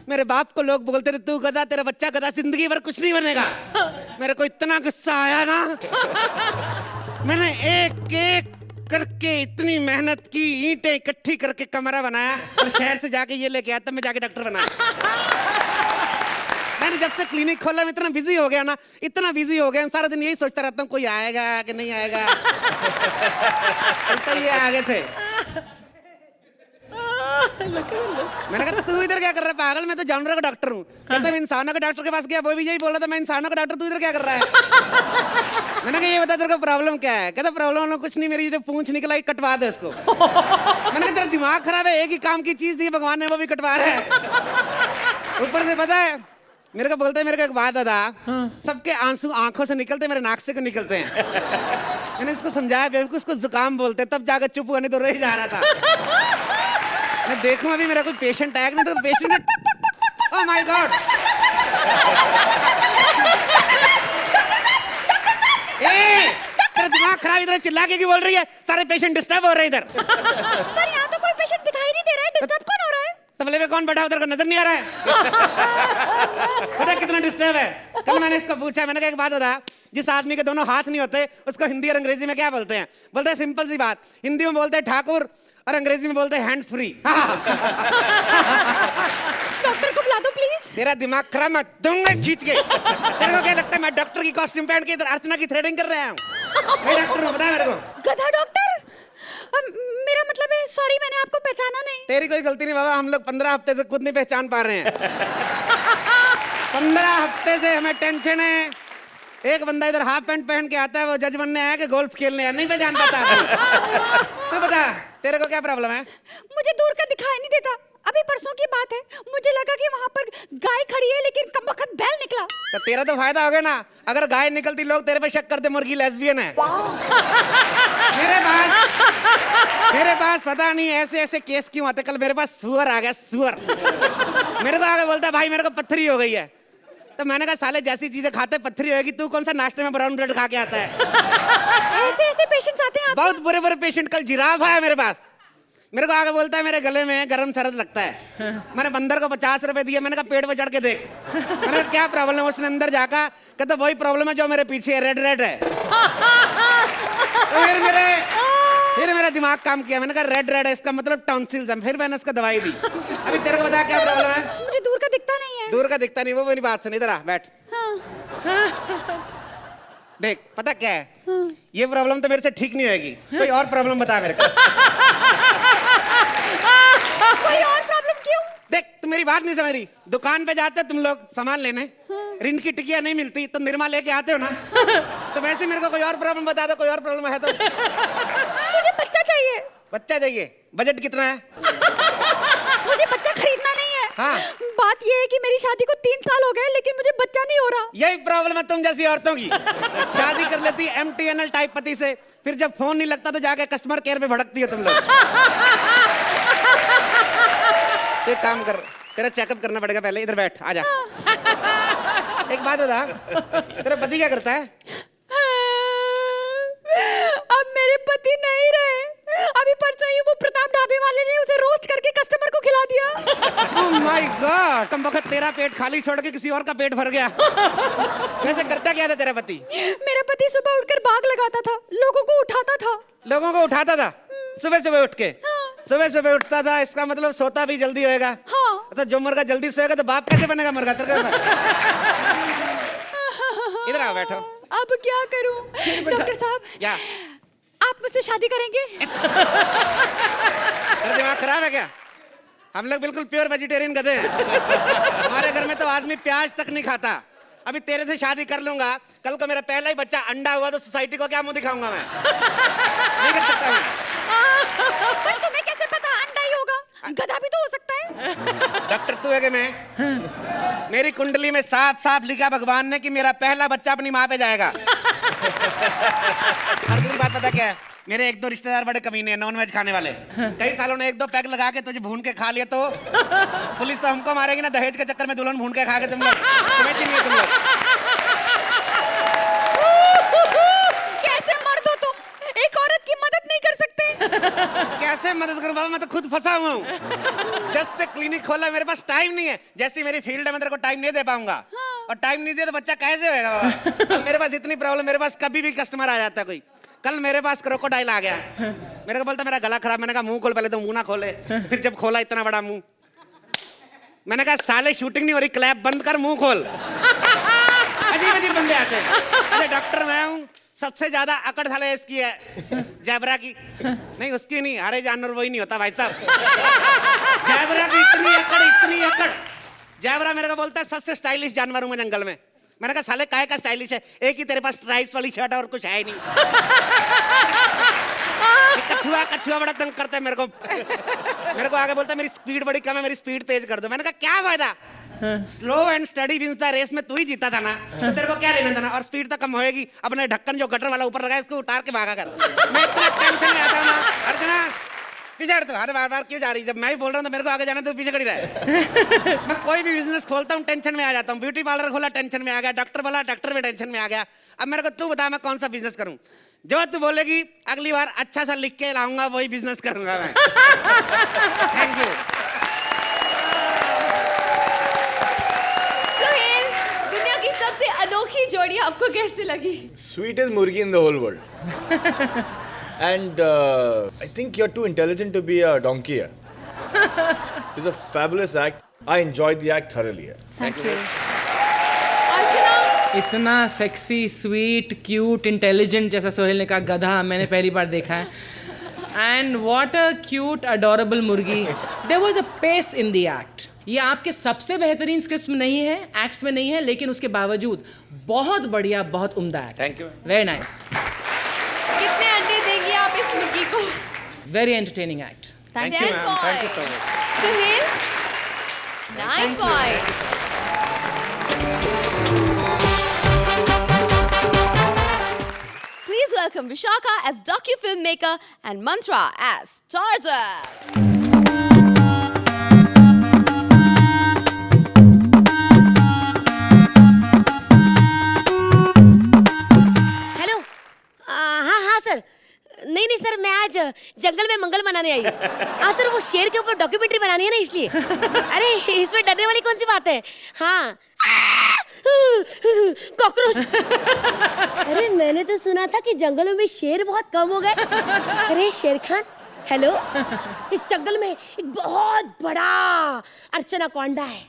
मेरे बाप को लोग बोलते थे तू गधा, तेरा बच्चा गधा, जिंदगी भर कुछ नहीं बनेगा। मेरे को इतना गुस्सा आया ना, मैंने एक एक करके इतनी मेहनत की, ईंटें इकट्ठी करके कमरा बनाया और शहर से जाके ये लेके आया, तब मैं जाके डॉक्टर बनाया। मैंने जब से क्लिनिक खोला मैं इतना बिजी हो गया ना, इतना बिजी हो गया, सारा दिन यही सोचता रहता हूँ कोई आएगा कि नहीं आएगा। तो ये आ गए थे। मैंने कहा तू इधर क्या कर रहा है पागल, मैं तो जानवरों का डॉक्टर हूँ। कहता मैं इंसानों के डॉक्टर के पास गया, वो भी यही बोला था मैं इंसानों का डॉक्टर, तू इधर क्या कर रहा है? मैंने कहा ये बता तेरे को प्रॉब्लम क्या है? कहता प्रॉब्लम कुछ नहीं, मेरी जो पूंछ निकला है कटवा दे इसको। मैंने कहा तेरा दिमाग खराब है, एक ही काम की चीज दी भगवान ने, वो भी कटवा रहा है। ऊपर से पता है मेरे को बोलते हैं, मेरे को एक बात बता, सबके आंसू आंखों से निकलते, मेरे नाक से क्यों निकलते हैं? मैंने इसको समझाया बेवकूफ, उसको जुकाम बोलते, तब जाकर चुप होने तो रह जा रहा था। मैं देखूं अभी मेरा कोई पेशेंट आएगा, नहीं तो पेशेंट ओह माय गॉड। ए तेरा दिमाग खराब, इधर चिल्ला के क्यों बोल रही है? सारे पेशेंट डिस्टर्ब हो रहे हैं इधर। पर यहाँ तो कोई पेशेंट दिखाई नहीं दे रहा है, डिस्टर्ब कौन हो रहा है? तबले पे कौन बैठा उधर को नजर नहीं आ रहा है? पता है कितना डिस्टर्ब है? कल मैंने इसको पूछा, मैंने कहा एक बात बता, जिस आदमी के दोनों हाथ नहीं होते उसको हिंदी और अंग्रेजी में क्या बोलते हैं? बोलते हैं सिंपल सी बात, हिंदी में बोलते हैं ठाकुर और अंग्रेजी में बोलते हैं हैंड्स फ्री। डॉक्टर को बुला दो प्लीज। तेरा दिमाग खराब, मैं दूंगा खींच के। तेरे को क्या लगता है मैं डॉक्टर की कॉस्ट्यूम पहन के इधर अर्चना की थ्रेडिंग कर रहा हूँ? मैं डॉक्टर हूँ, बता मेरे को। गधा डॉक्टर? मेरा मतलब है, सॉरी मैंने आपको पहचाना नहीं। तेरी कोई गलती नहीं बाबा, हम लोग 15 हफ्ते से खुद नहीं पहचान पा रहे हैं। 15 हफ्ते से हमें टेंशन है। एक बंदा इधर हाफ पैंट पहन के आता है, वो जज बनने आया कि गोल्फ खेलने आया, नहीं पहचान पाता। तो बता तेरे को क्या प्रॉब्लम है? मुझे दूर का दिखाई नहीं देता। अभी परसों की बात है, मुझे लगा कि वहाँ पर गाय खड़ी है, लेकिन कमबख्त बैल निकला। तो तेरा तो फायदा हो गया ना, अगर गाय निकलती लोग तेरे पे शक करते मुर्गी लेस्बियन है। मेरे पास पता नहीं ऐसे ऐसे केस क्यों आते। कल मेरे पास सुअर आ गया, सुअर मेरे को आगे बोलता भाई मेरे को पत्थरी हो गई है। तो मैंने कहा साले जैसी चीजें खाते पत्थरी होगी, तू कौन सा नाश्ते में ब्राउन ब्रेड खा के आता है? ऐसे ऐसे पेशेंट्स आते हैं? बहुत बुरे बुरे पेशेंट। कल जिराफ आया मेरे पास, मेरे को आगे बोलता है मेरे गले में गरम सरद लगता है। मैंने बंदर को 50 रुपए दिए, मैंने कहा पेट पे चढ़ के देख। मैंने कहा क्या प्रॉब्लम है? उसने अंदर जाकर कहता वही प्रॉब्लम है जो मेरे पीछे है, रेड रेड है। तो फिर मेरा दिमाग काम किया, मैंने कहा रेड रेड है इसका मतलब टॉन्सिल्स है। फिर मैंने उसको दवाई दी। अभी तेरे को बता क्या प्रॉब्लम है? मुझे दूर का दिखता नहीं है। दूर का दिखता नहीं, वो मेरी बात सुन, इधर आ बैठ। देख पता क्या है, ये प्रॉब्लम तो मेरे से ठीक नहीं होगी, कोई और प्रॉब्लम बता मेरे को। कोई और प्रॉब्लम क्यों? देख तुम मेरी बात नहीं समझ रही। दुकान पे जाते हो तुम लोग सामान लेने, ऋण की टिकिया नहीं मिलती तो निरमा लेके आते हो ना। तो वैसे मेरे को कोई और प्रॉब्लम बता दो, कोई और प्रॉब्लम है तो। मुझे बच्चा चाहिए। बच्चा चाहिए? बजट कितना है? मुझे बच्चा खरीदना नहीं है। हाँ। बात ये है कि मेरी शादी को 3 साल हो गए, लेकिन मुझे बच्चा नहीं हो रहा। यही प्रॉब्लम है तुम जैसी औरतों की। शादी कर लेती MTNL टाइप पति से, फिर जब फोन नहीं लगता तो जाके कस्टमर केयर पे भड़कती है तुम लोग। एक काम कर, तेरा चेकअप करना पड़ेगा पहले, इधर बैठ, आजा। एक बात बता, तेरा पति क्या करता है? अब मेरे पति नहीं रहे। अभी परसों ही वो प्रताप ढाबे वाले ने उसे रोस्ट करके कस्टमर को खिला दिया। ओह माय गॉड, कम वक्त तेरा पेट खाली छोड़ के किसी और का पेट भर गया। वैसे करता क्या था तेरा पति? मेरा पति सुबह उठकर बाग लगाता था, लोगों को उठाता था। लोगों को उठाता था सुबह सुबह उठ के? सुबह सुबह उठता था, इसका मतलब सोता भी जल्दी होएगा। हाँ। तो जो मुर्गा जल्दी सोएगा तो बाप कैसे बनेगा मुर्गा? इधर आओ बैठो। अब क्या करूं? डॉक्टर साहब क्या आप मुझसे शादी करेंगे? तेरा दिमाग खराब है क्या? हम लोग बिल्कुल प्योर वेजिटेरियन गधे हैं। हमारे घर में तो आदमी प्याज तक नहीं खाता। अभी तेरे से शादी कर लूंगा, कल को मेरा पहला ही बच्चा अंडा हुआ तो सोसाइटी को क्या मुंह दिखाऊंगा मैं? नहीं कर सकता मैं। पर तुम्हें कैसे पता अंडा ही होगा? गधा भी तो हो सकता है। डॉक्टर तू है कि मैं? मेरी कुंडली में साफ साफ लिखा भगवान ने कि मेरा पहला बच्चा अपनी माँ पे जाएगा। और दूसरी बात पता क्या है? मेरे एक दो रिश्तेदार बड़े कमीने हैं, नॉनवेज खाने वाले। कई सालों ने एक दो पैक लगा के तुझे भून के खा लिया तो पुलिस तो हमको मारेगी ना, दहेज के चक्कर में दुल्हन भून के खा के तुम लोग। तुम्हें चाहिए तुम लोग। कैसे मर्द हो तुम? एक औरत की मदद नहीं कर सकते? कैसे मदद करूं बाबा, मैं तो खुद फंसा हुआ हूँ। जब से क्लिनिक खोला मेरे पास टाइम नहीं है। जैसी मेरी फील्ड है मैं तेरे को टाइम नहीं दे पाऊंगा। और टाइम नहीं दिया तो बच्चा कैसे होगा बाबा? अब मेरे पास इतनी प्रॉब्लम, मेरे पास कभी भी कस्टमर आ जाता है कोई। कल मेरे पास क्रोकोडाइल आ गया, मेरे को बोलता मेरा गला खराब। मैंने कहा मुंह खोल, पहले तो मुंह ना खोले। फिर जब खोला इतना बड़ा मुंह, मैंने कहा साले शूटिंग नहीं हो रही, क्लैप बंद कर, मुंह खोल। अजीब अजीब बंदे आते हैं। अरे डॉक्टर मैं हूँ, सबसे ज्यादा अकड़ साले इसकी है, जैबरा की। नहीं उसकी नहीं, हरे जानवर वही नहीं होता भाई साहब। जैबरा की इतनी अकड़। जैबरा मेरे को बोलता है सबसे स्टाइलिश जानवर हूँ मैं जंगल में। मैंने कहा साले काहे का स्टाइलिश है? एक ही तेरे पास स्ट्राइप्स वाली शर्ट है और कुछ है ही नहीं। कछुआ बड़ा तंग करता है मेरे को आगे बोलता है मेरी स्पीड बड़ी कम है, मेरी स्पीड तेज कर दो। मैंने कहा क्या फायदा? Slow and steady wins the race में तू ही जीता था ना, तो तेरे को क्या लेना था ना? और स्पीड तो कम होएगी। अपने ढक्कन जो गटर वाला ऊपर लगा है इसको उतार के भागा कर। मैं इतना टेंशन में आता हूँ ना, अर्चना पीछे हट। अरे बार क्यों जा रही? जब मैं ही बोल रहा हूँ तो मेरे को आगे जाना तो पीछे खड़ी रहे। मैं कोई भी बिजनेस खोलता हूँ टेंशन में आ जाता हूँ। ब्यूटी पार्लर खोला टेंशन में आ गया, डॉक्टर बोला डॉक्टर में टेंशन में आ गया। अब मेरे को तू बता मैं कौन सा बिजनेस करूँ? जो तू बोलेगी अगली बार अच्छा सा लिख के लाऊंगा वही बिजनेस करूंगा मैं। Thank you. सुहेल, दुनिया की सबसे अनोखी जोड़ी आपको कैसे लगी? Sweetest murgi in the whole world. And I think you're too intelligent to be a donkey. It's a fabulous act. I enjoyed the act thoroughly. Thank you. अर्चना, इतना सेक्सी, स्वीट, क्यूट, इंटेलिजेंट, जैसा सोहेल ने कहा गधा, मैंने पहली बार देखा है। And what a cute adorable मुर्गी। There was a pace in the act. ये आपके सबसे बेहतरीन स्क्रिप्ट्स में नहीं है, एक्ट्स में नहीं है, लेकिन उसके बावजूद बहुत बढ़िया, बहुत उम्दा act. Thank you. Very nice. कितने अंडे देंगे आप इस मुर्गी को? Very entertaining act. Thank you, ma'am. Thank you so much. Suhail, 9 point. Please welcome Vishaka as docu-filmmaker and Mantra as Tarzan. Hello. हाँ सर। नहीं सर, मैं आज जंगल में मंगल मनाने आई। हाँ सर, वो शेर के ऊपर डॉक्यूमेंट्री बनानी है ना, इसलिए। अरे इसमें डरने वाली कौन सी बात है? हाँ, कॉकरोच। अरे मैंने तो सुना था कि जंगलों में शेर बहुत कम हो गए। अरे शेर खान, हेलो। इस जंगल में एक बहुत बड़ा अर्चनाकोंडा है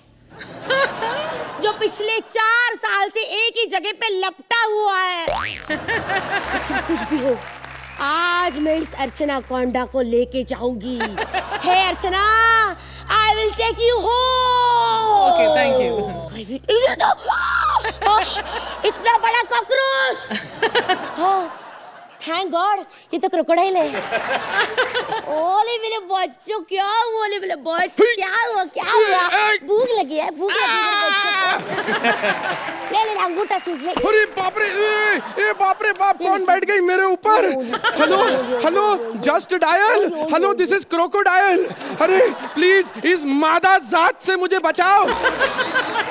जो पिछले 4 साल से एक ही जगह पे लपटा हुआ है। कुछ भी हो, आज मैं इस अर्चनाकोंडा को लेके जाऊंगी। हे अर्चना, I will take you home. Okay, thank you. इतना बड़ा कॉकरोच। थैंक गॉड, ये तो क्रोकोडाइल है। ओले मेरे बच्चों, क्या हुआ? ओले मेरे बच्चों, क्या हुआ? भूख लगी है, भूख लगी है बच्चों को। ले अंगूठा चूस ले। अरे बाप रे, ए बाप रे बाप, कौन बैठ गई मेरे ऊपर? Hello, just dial. Hello, this is crocodile. अरे प्लीज इस मादा जात से मुझे बचाओ।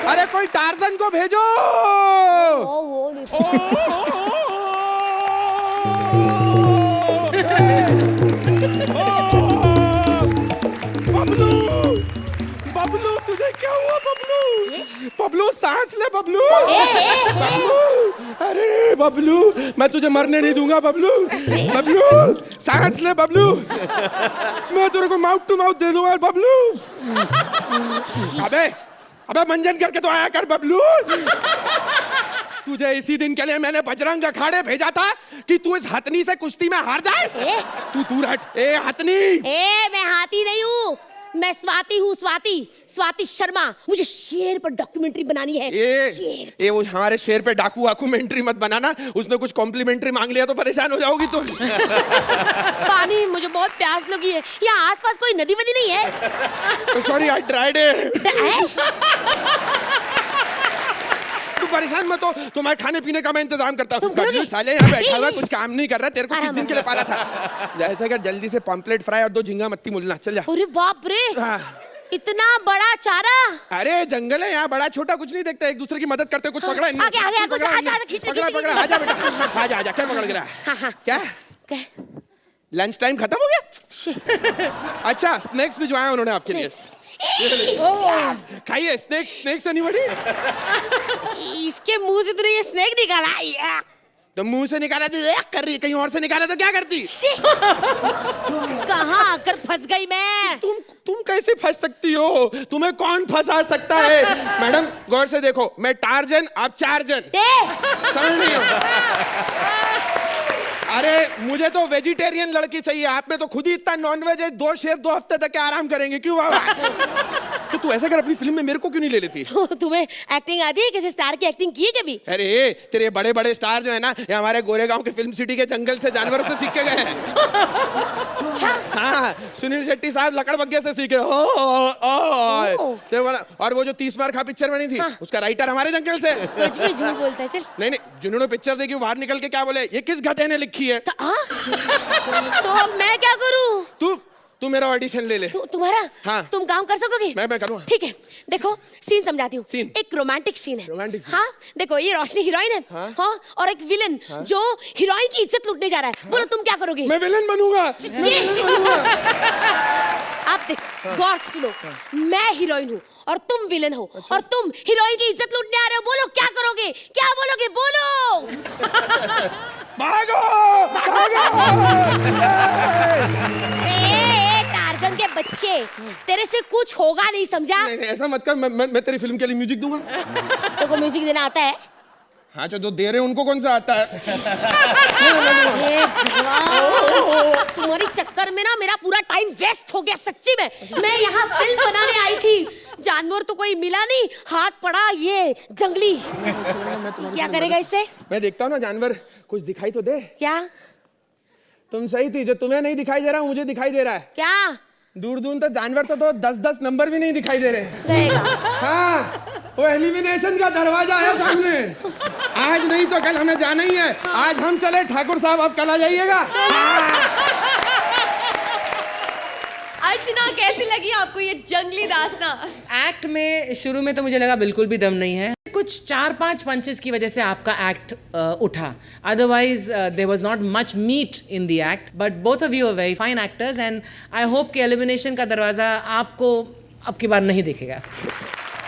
अरे कोई टार्जन को भेजो। बबलू, तुझे क्या हुआ बबलू? बबलू सांस ले बबलू। अरे बबलू, मैं तुझे मरने नहीं दूंगा बबलू। सांस ले बबलू। मैं तेरे को माउथ टू माउथ दे दूंगा बबलू। अबे मंजन करके तो आया कर बबलू। तुझे इसी दिन के लिए मैंने बजरंग अखाड़े भेजा था कि तू इस हथनी से कुश्ती में हार जाए। तू दूर हट। ए हथनी। मैं हाथी नहीं हूँ, मैं स्वाति हूँ, स्वाति शर्मा। मुझे शेर पर डॉक्यूमेंट्री बनानी है। शेर। ये वो हमारे शेर पे डॉक्यूमेंट्री मत बनाना, उसने कुछ कॉम्प्लीमेंट्री मांग लिया तो परेशान हो जाओगी तुम। पानी, मुझे बहुत प्यास लगी है। यहाँ आसपास कोई नदी वदी नहीं है? Sorry, I tried it. तू परेशान मत हो, तुम्हारे खाने पीने का मैं इंतजाम करता हूँ। साले यहाँ बैठा हुआ कुछ काम नहीं कर रहा, तेरे को किस दिन के लिए पाला था? जैसे अगर जल्दी से पॉम्पलेट फ्राई और 2 झींगा मत्ती मुलना, चल जा। अरे बाप रे, इतना बड़ा चारा। अरे जंगल है यहाँ, बड़ा छोटा कुछ नहीं देखता, एक दूसरे की मदद करते। कुछ पकड़ा है? आगे कुछ पकड़ा, आजा बेटा, आजा। क्या पकड़ गिरा? क्या लंच टाइम खत्म हो गया? अच्छा, स्नैक्स भिजवाया उन्होंने आपके लिए। खाइए स्नैक्स। एनीबॉडी? इसके मुंह से तूने ये स्नैक निकाला? तो मुंह से निकाला तो कर रही, कहीं और से निकाला तो क्या करती? कहाँ आकर फंस गई मैं? तुम कैसे फंस सकती हो? तुम्हें कौन फंसा सकता है? मैडम गौर से देखो, मैं टार्जन, आप 4 जन। समझ नहीं हो? अरे मुझे तो वेजिटेरियन लड़की चाहिए, आप में तो खुद ही इतना नॉनवेज है। 2 शेर 2 हफ्ते तक आराम करेंगे, क्यों बाबा? तो तू ऐसा कर, अपनी फिल्म में मेरे को क्यों नहीं ले लेती? तो तुम्हें एक्टिंग आती है? किसी स्टार की एक्टिंग की है कभी? अरे तेरे बड़े बड़े स्टार जो है ना, ये हमारे गोरेगांव के फिल्म सिटी के जंगल से, जानवरों से सीख के गए हैं। हाँ, सुनील शेट्टी साहब लकड़बग्गे से सीखे। और वो जो 30 मार खा पिक्चर बनी थी, उसका राइटर हमारे जंगल से। कुछ भी झूठ बोलता है। चल। नहीं, जिन्होंने पिक्चर देखी बाहर निकल के क्या बोले, ये किस गधे ने लिखी है? तो अब मैं क्या करूं? तू मेरा ऑडिशन ले ले। तुम्हारा? हाँ। तुम काम कर सकोगे? मैं करूँगा। ठीक है, देखो सीन समझाती हूँ। एक रोमांटिक सीन है। हाँ, देखो ये रोशनी हीरोइन है। हाँ, और एक विलन जो हीरोइन की इज्जत लूटने जा रहा है। बोलो तुम क्या करोगे? मैं विलन बनूंगा। आप देखो, गौर से सुनो। मैं हीरोइन हूँ और तुम विलन हो। और तुम हीरोइन की इज्जत लूटने आ रहे हो। बोलो क्या करोगे? क्या बोलोगे? बोलो। भागो! टार्जन के बच्चे, तेरे से कुछ होगा नहीं, समझा? नहीं, ऐसा मत कर। मैं तेरी फिल्म के लिए म्यूजिक दूंगा। तो को म्यूजिक देना आता है? हाँ, जो दे रहे उनको कौन सा आता है? तुम्हारी चक्कर में ना मेरा पूरा टाइम वेस्ट हो गया, सच्ची में। मैं यहाँ फिल्म बनाने आई थी, जानवर तो कोई मिला नहीं, हाथ पड़ा ये जंगली। क्या करेगा इससे? मैं देखता हूँ ना जानवर, कुछ दिखाई तो दे। क्या? तुम सही थी, जो तुम्हें नहीं दिखाई दे रहा मुझे दिखाई दे रहा है। क्या? दूर दूर तक जानवर तो 10-10 नंबर भी नहीं दिखाई दे रहे। हाँ, वो एलिमिनेशन का दरवाजा है सामने। आज नहीं तो कल हमें जाना ही है। आज हम चले, ठाकुर साहब आप कल आ जाइएगा। अर्चना, कैसी लगी आपको ये जंगली दास्तां? एक्ट में शुरू में तो मुझे लगा बिल्कुल भी दम नहीं है, कुछ 4-5 पंचेस की वजह से आपका एक्ट उठा। Otherwise there was not much meat in the act, but both of you are very fine actors and I hope कि एलिमिनेशन का दरवाजा आपको अब की बार नहीं दिखेगा।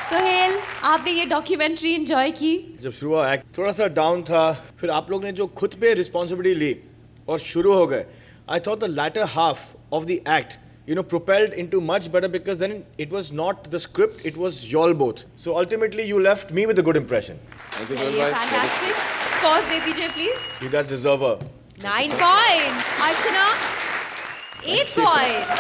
सोहेल, आपने ये डॉक्यूमेंट्री एंजॉय की? जब शुरू हुआ एक्ट थोड़ा सा डाउन था, फिर आप लोग ने जो खुद पे रिस्पॉन्सिबिलिटी ली और शुरू हो गए, I thought the latter half of the act propelled into much better, because then it was not the script, it was y'all both. So ultimately you left me with a good impression. Thank you so much. Fantastic. Scores दे दीजिए please. You guys deserve a 9 points. Archana 8 points.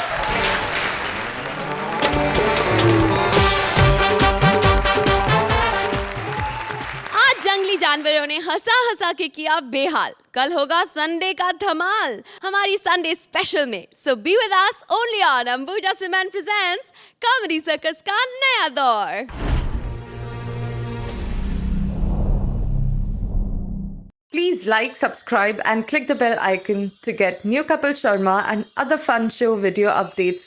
जंगली जानवरों ने हंसा हंसा के किया बेहाल। कल होगा संडे का धमाल हमारी संडे स्पेशल में। So be with us only on Ambuja cement presents comedy circus का नया दौर। Please like, subscribe and click the bell icon to get new Kapil Sharma and other fun show video updates